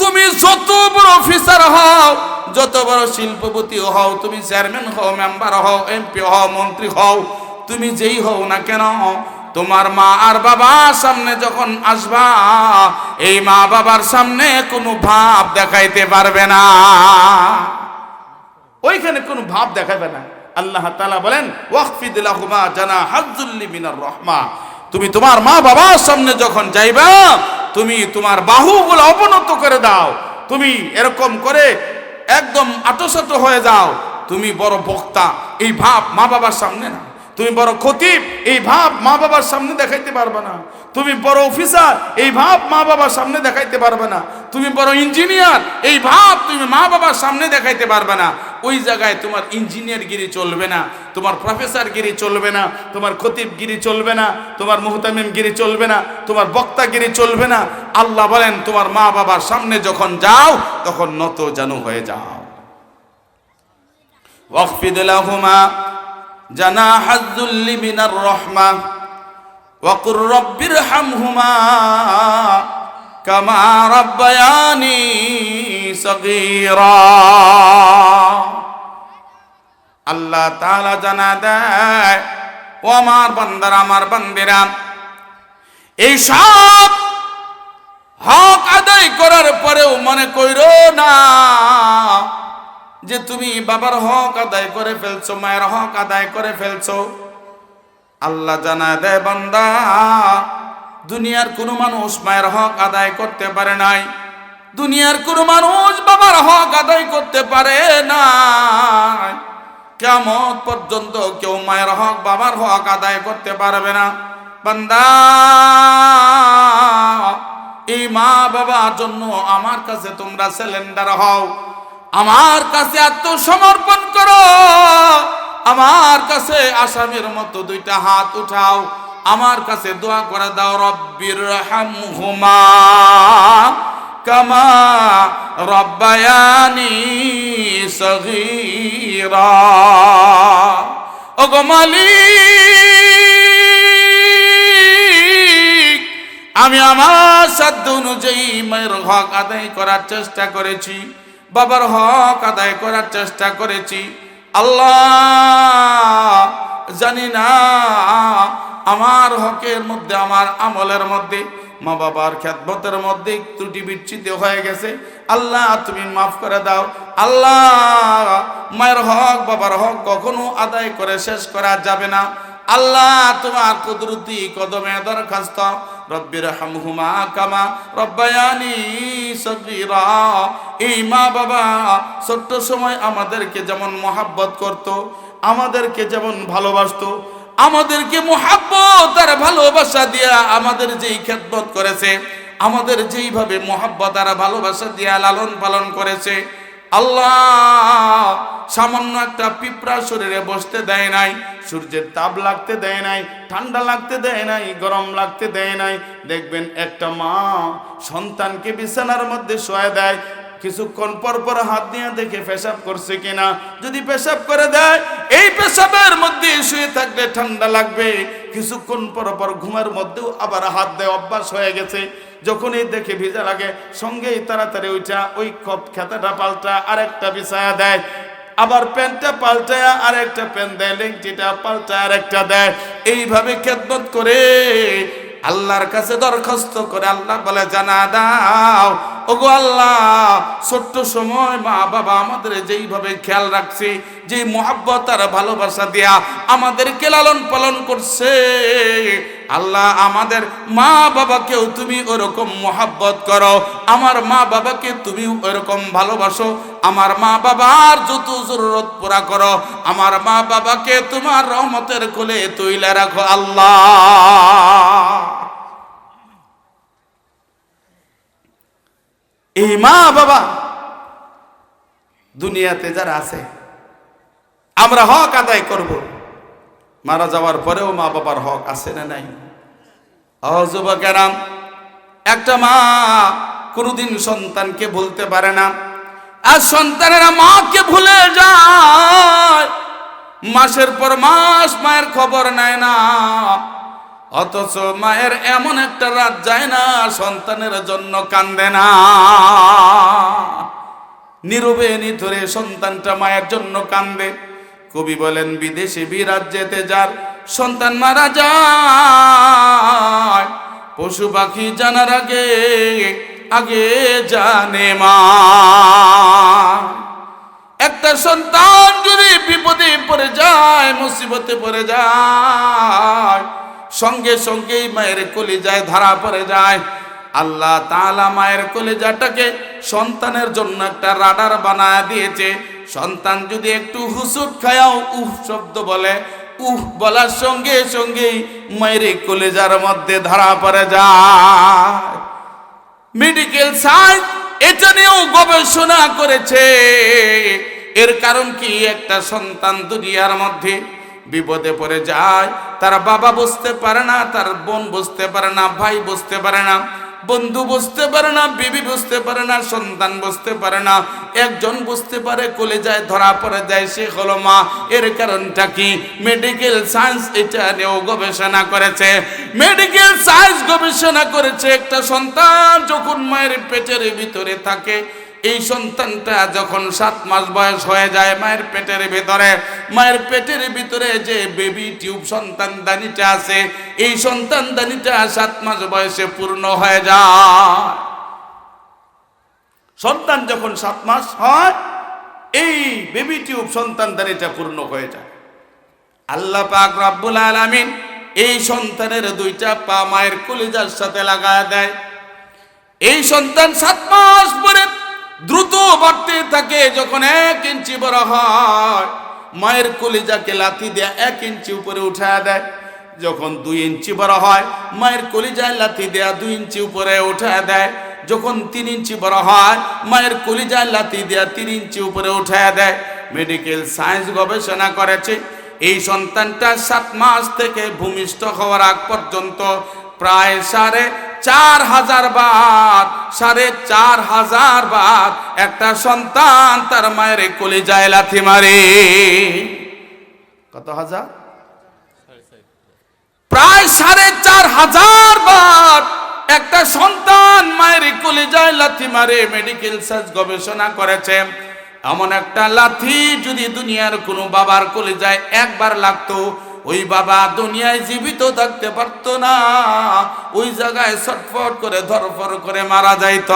A: তুমি যত বড় অফিসার হও, যত বড় শিল্পপতি হও, তুমি চেয়ারম্যান হও, মেম্বার হও, এমপি হও, মন্ত্রী হও, তুমি যেই হও না কেন, তোমার মা আর বাবার সামনে যখন আসবা, এই মা বাবার সামনে কোনো ভাব দেখাইতে পারবে না। ওইখানে কোনো ভাব দেখাবে না। আল্লাহ তাআলা বলেন, ওয়াখফিদ লাহুমা জানাহায যুল্লি মিনার রাহমা। তুমি তোমার মা বাবার সামনে যখন যাইবা, তুমি তোমার বাহুগুলো অবনত করে দাও, তুমি এরকম করে একদম আটোসাটো হয়ে যাও। তুমি বড় বক্তা, এই ভাব মা বাবার সামনে না। তুমি বড় খতিব, এই ভাব মা বাবার সামনে দেখাইতে পারবে না। তুমি বড় অফিসার, এই ভাব মা বাবার সামনে দেখাইতে পারবে না। তুমি বড় ইঞ্জিনিয়ার, এই ভাব তুমি মা বাবার সামনে দেখাইতে পারবে না। ওই জায়গায় তোমার ইঞ্জিনিয়ারগিরি চলবে না, তোমার প্রফেসরগিরি চলবে না, তোমার খতিবগিরি চলবে না, তোমার মুহতামিমগিরি চলবে না, তোমার বক্তাগিরি চলবে না। আল্লাহ বলেন, তোমার মা বাবার সামনে যখন যাও, তখন নত জানু হয়ে যাও। ওয়াখফিদ লাহুমা জানাহায যুল্লি মিনার রাহমা ওয়াকুর রব্বিরহামহুমা কামা রাব্বায়ানি সগীরা। আল্লাহ তাআলা জানা দেয়, ও আমার বান্দারা, আমার বান্দিরা, এই সব হক আদায় করার পরেও মনে কইরো না যে তুমি বাবার হক আদায় করে ফেলছো, মায়ের হক আদায় করে ফেলছো। আল্লাহ জানা দেয়, বান্দা, দুনিয়ার কোনো মানুষ মায়ের হক আদায় করতে পারে নাই, দুনিয়ার কোনো মানুষ বাবার হক আদায় করতে পারে না। কিয়ামত পর্যন্ত কেউ মায়ের হক, বাবার হক আদায় করতে পারবে না। বান্দা, এই মা বাবার জন্য আমার কাছে তোমরা সিলিন্ডার হও, আমার কাছে আত্মসমর্পণ করো, আমার কাছে আসামির মতো দুইটা হাত উঠাও, আমার কাছে দোয়া করে দাও, রব্বিরহামহুমা কামা রাব্বায়ানি সগীরা। ওগো মালিক, আমি আমার সাধ্য অনুযায়ী মায়ের হক আদায় করার চেষ্টা করেছি, বাবার হক আদায় করার চেষ্টা করেছি। আল্লাহ, জানি না আমার হকের মধ্যে, আমার আমলের মধ্যে, মা বাবার খেদমতের মধ্যে ত্রুটি বিচ্ছিন্ন হয়ে গেছে। আল্লাহ, তুমি মাফ করে দাও। আল্লাহ, মায়ের হক, বাবার হক কখনো আদায় করে শেষ করা যাবে না। আল্লাহ তোমার কুদরতি কদমে দরখাস্ত, রব্বির হামহুমা কামা রব্বায়ানি সগীরা। এই মা বাবা ছোট্ট সময় আমাদেরকে যেমন মহাব্বত করত, আমাদেরকে যেমন ভালোবাসতো, আমাদেরকে মহাব্বত আর ভালোবাসা দিয়া আমাদের যেই খেদমত করেছে, আমাদের যেইভাবে মহাব্বত আর ভালোবাসা দিয়া লালন পালন করেছে, আল্লাহ সামান্য একটা পিঁপড়া শরীরে বসতে দেয় নাই, সূর্যের তাপ লাগতে দেয় নাই, ঠান্ডা লাগতে দেয় নাই, গরম লাগতে দেয় নাই। দেখবেন একটা মা সন্তানকে বিছানার মধ্যে শোয়া দেয়, কিছুক্ষণ পর পর হাত দিয়ে দেখে পেশাব করছে কিনা। যদি পেশাব করে দেয়, এই পেশাবের মধ্যে শুয়ে থাকলে ঠান্ডা লাগবে, কিছুক্ষণ পর পর ঘুমের মধ্যেও আবার হাত দেয়, অভ্যাস হয়ে গেছে। যখনই দেখে ভিজা লাগে, সঙ্গেই তাড়াতাড়ি ওইটা ওই খেতাটা পাল্টা আরেকটা বিছায়া দেয়, আবার প্যান্টটা পাল্টায় আরেকটা প্যান্ট দেয়, লেংটিটা পাল্টায় আরেকটা দেয়। এইভাবে খেদমত করে আল্লাহর কাছে দরখাস্ত করে, আল্লাহ বলে জানা দাও ওগো আল্লাহ, ছোট্ট সময় মা বাবা আমাদের যেইভাবে খেয়াল রাখছে, যে মহাব্বত আর ভালোবাসা দিয়া আমাদেরকে লালন পালন করছে, আল্লাহ আমাদের মা বাবাকেও তুমি ওরকম মহাব্বত করো, আমার মা বাবাকে তুমি ওরকম ভালোবাসো, আমার মা বাবার যত জরুরত পুরা করো, আমার মা বাবাকে তোমার রহমতের কোলে তুইলা রাখো আল্লাহ। এই মা বাবা দুনিয়াতে যারা আছে, আমরা হক আদায় করব, মারা যাওয়ার পরেও মা বাবার হক আছে না নাই? যুবকেরা, একটা মা কোনোদিন সন্তানকে ভুলতে পারে না, আর সন্তানেরা মাকে ভুলে যায়, মাসের পর মাস মায়ের খবর নেয় না, অথচ মায়ের এমন একটা রাত যায় না সন্তানের জন্য কান্দে না। নীরবে নিথরে সন্তানটা মায়ের জন্য কান্দে। কবি বলেন, বিদেশে বিরাট যেতে যার সন্তান মারা যায়, পশু পাখি জানার আগে আগে জানে মা। একটা সন্তান যদি বিপদে পড়ে যায়, মুসিবতে পড়ে যায়, সঙ্গে সঙ্গেই মায়ের কলিজায় ধরা পড়ে যায়। আল্লাহ তাআলা মায়ের কলিজাটাকে সন্তানের জন্য একটা রাডার বানায় দিয়েছে। সন্তান যদি একটু হুসুট খায়াও উহ শব্দ বলে, উহ বলার সঙ্গে সঙ্গেই মায়ের কলিজার মধ্যে ধরা পড়ে যায়। মেডিকেল সায়েন্স এটা নিয়েও গবেষণা করেছে। এর কারণ কি? একটা সন্তান দুনিয়ার মধ্যে বিপদে পড়ে যায়, তার বাবা বুঝতে পারে না, তার বোন বুঝতে পারে না, ভাই বুঝতে পারে না, বন্ধু বুঝতে পারে না, বিবি বুঝতে পারে না, সন্তান বুঝতে পারে না, একজন বুঝতে পারে, কলিজায় ধরা পড়ে যায়, সে হলো মা। এর কারণটা কি? মেডিকেল সায়েন্স এটা নিয়েও গবেষণা করেছে। মেডিকেল সায়েন্স গবেষণা করেছে, একটা সন্তান যখন মায়ের পেটের ভিতরে থাকে, এই সন্তানটা যখন 7 মাস বয়স হয়ে যায় মায়ের পেটের ভিতরে যে বেবি টিউব সন্তানদানিটা আছে, এই সন্তানদানিটা 7 মাস বয়সে পূর্ণ হয়ে যায়। সন্তান যখন 7 মাস হয়, এই বেবি টিউব সন্তানদানিটা পূর্ণ হয়ে যায়। আল্লাহ পাক রব্বুল আলামিন এই সন্তানের 2টা পা মায়ের কলিজার সাথে লাগায় দেয়। এই সন্তান 7 মাস পরে দ্রুত বাড়তে থাকে। যখন 1 ইঞ্চি বড় হয়, মায়ের কলিজাকে লাথি দিয়ে 1 ইঞ্চি উপরে উঠায় দেয়। যখন 2 ইঞ্চি বড় হয়, মায়ের কলিজায় লাথি দেয়া 2 ইঞ্চি উপরে উঠায় দেয়। যখন 3 ইঞ্চি বড় হয়, মায়ের কলিজায় লাথি দেয়া 3 ইঞ্চি উপরে উঠায় দেয়। মেডিকেল সায়েন্স গবেষণা করেছে, এই সন্তানটা 7 মাস থেকে ভূমিষ্ঠ হওয়ার আগ পর্যন্ত প্রায় 4,500 বার 4,500 বার একটা সন্তান তার মায়ের কলিজায় লাথি মারে। কত হাজার? প্রায় 4,500 বার একটা সন্তান মায়ের কলিজায় লাথি মারে। মেডিকেল সায়েন্স গবেষণা করেছে, এমন একটা লাথি যদি দুনিয়ার কোনো বাবার কলিজায় একবার লাগতো, ওই বাবা দুনিয়ায় জীবিত থাকতে পারতো না, ওই জায়গায় ছটফট করে ধরফর করে মারা যাইত।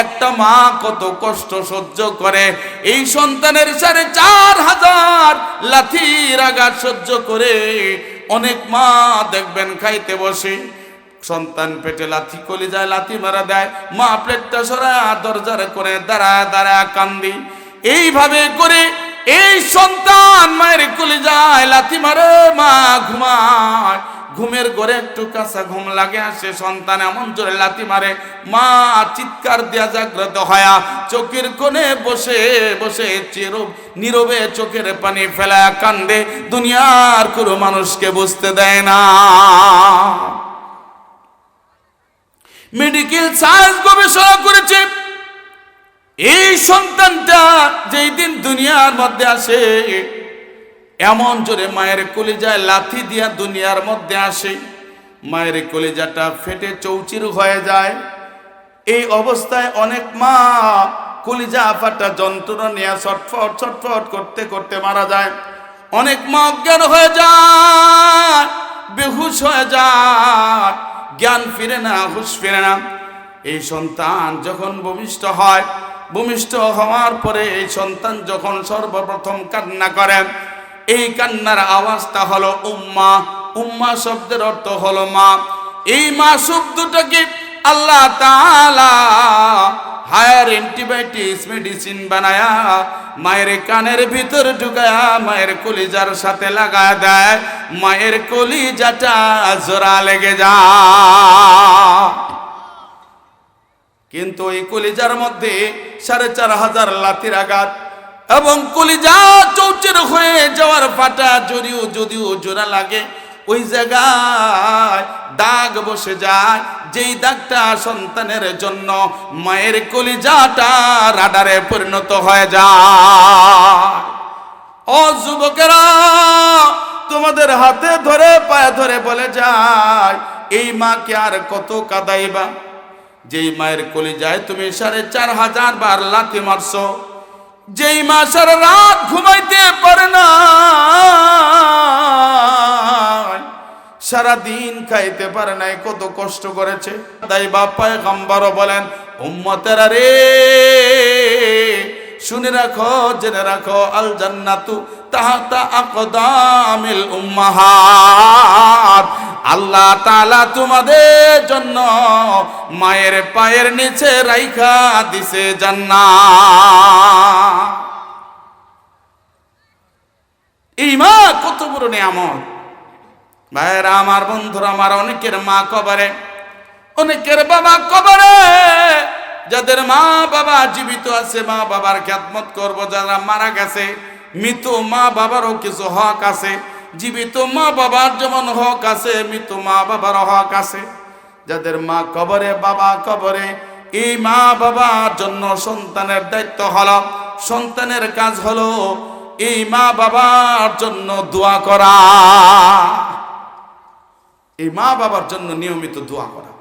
A: একটা মা কত কষ্ট সহ্য করে এই সন্তানের 4,500 লাথির আঘাত সহ্য করে। অনেক মা দেখবেন খাইতে বসে সন্তান পেটে লাথি, কলিজায় লাথি মারা দেয়, মা প্লেটটা সরা দরজার করে দাঁড়ায় দাঁড়ায় কান্দি। এইভাবে করে এই সন্তান মায়ের কলিজায় লাথি মারে, মা ঘুমায়, ঘুমের ঘরে একটু কাঁচা ঘুম লাগে আসে, সন্তান এমন জোরে লাথি মারে, মা চিৎকার দিয়া জাগ্রত হয়া চোখের কোণে বসে বসে নীরবে চোখের পানি ফেলা কান্দে, দুনিয়ার কোনো মানুষকে বুঝতে দেয় না। মেডিকেল সায়েন্স গবেষণা করেছে এই সন্তানটা যেই দিন দুনিয়ার মধ্যে আসে এমন জোরে মায়ের কলিজায় লাথি দিয়া দুনিয়ার মধ্যে আসে, মায়ের কলিজাটা ফেটে চৌচির হয়ে যায়। এই অবস্থায় অনেক মা কলিজা ফাটা যন্ত্রণা নিয়ে ছটফট ছটফট করতে করতে মারা যায়। অনেক মা অজ্ঞান হয়ে যায়, বেহুশ হয়ে যায়, জ্ঞান ফিরে না, হুঁশ ফিরে না। এই সন্তান যখন ভূমিষ্ঠ হয়, ভূমিষ্ঠ হওয়ার পরে এই সন্তান যখন সর্বপ্রথম কান্না করে, এই কান্নার আওয়াজটা হলো উম্মা। উম্মা শব্দের অর্থ হলো মা। এই মা শব্দটাকে আল্লাহ তাআলা হায়ার অ্যান্টিবায়োটিক্স মেডিসিন বানায়া মায়ের কানের ভিতর ঢুকায়া মায়ের কলিজার সাথে লাগা দেয়, মায়ের কলিজাটা জোড়া লেগে যায়। কিন্তু এই কলিজার মধ্যে 4,500 লাথির আঘাত এবং কলিজা চৌচির হয়ে যাওয়ার ফাটা যদিও জোড়া লাগে, ওই জায়গায় দাগ বসে যায়, যেই দাগটা সন্তানের জন্য মায়ের কলিজাটা রাডারে পরিণত হয়ে যায়। ও যুবকেরা, তোমাদের হাতে ধরে পায়ে ধরে বলে যায়, এই মাকে আর কত কাঁদাইবা? যেই মায়ের কলিজায় তুমি 4,500 বার লাথি মারছো, যেই মা সারা রাত ঘুমাইতে পারে না, সারাদিন খাইতে পারে নাই, কত কষ্ট করেছে। তাই বাপ পয়গম্বরও বলেন, উম্মতেরা রে শুনে রাখো, জেনে রাখো, আল জান্নাতু তাহতা আকদামিল উম্মাহাত। আল্লাহ তাআলা তোমাদের জন্য মায়ের পায়ের নিচে রাইখা দিছে জান্নাত। এই মা কত বড় নিয়ামত। ভাইরা আমার, বন্ধুরা আমার, অনেকের মা কবরে, অনেকের বাবা কবরে। যাদের মা বাবা জীবিত আছে, মা বাবার খেদমত করব। যারা মারা গেছে, মৃত মা বাবারও কিছু হক আছে। জীবিত মা বাবার যেমন হক আছে, মৃত মা বাবার হক আছে। যাদের মা কবরে, বাবা কবরে, এই মা বাবার জন্য সন্তানের দায়িত্ব হলো, সন্তানের কাজ হলো এই মা বাবার জন্য দোয়া করা, এই মা বাবার জন্য নিয়মিত দোয়া করা।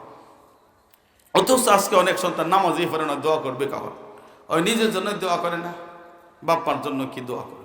A: অথচ আজকে অনেক সন্তান নামাজই পড়ে না, দোয়া করবে কখন? ওই নিজের জন্য দোয়া করে না, বাপ্পার জন্য কি দোয়া করে?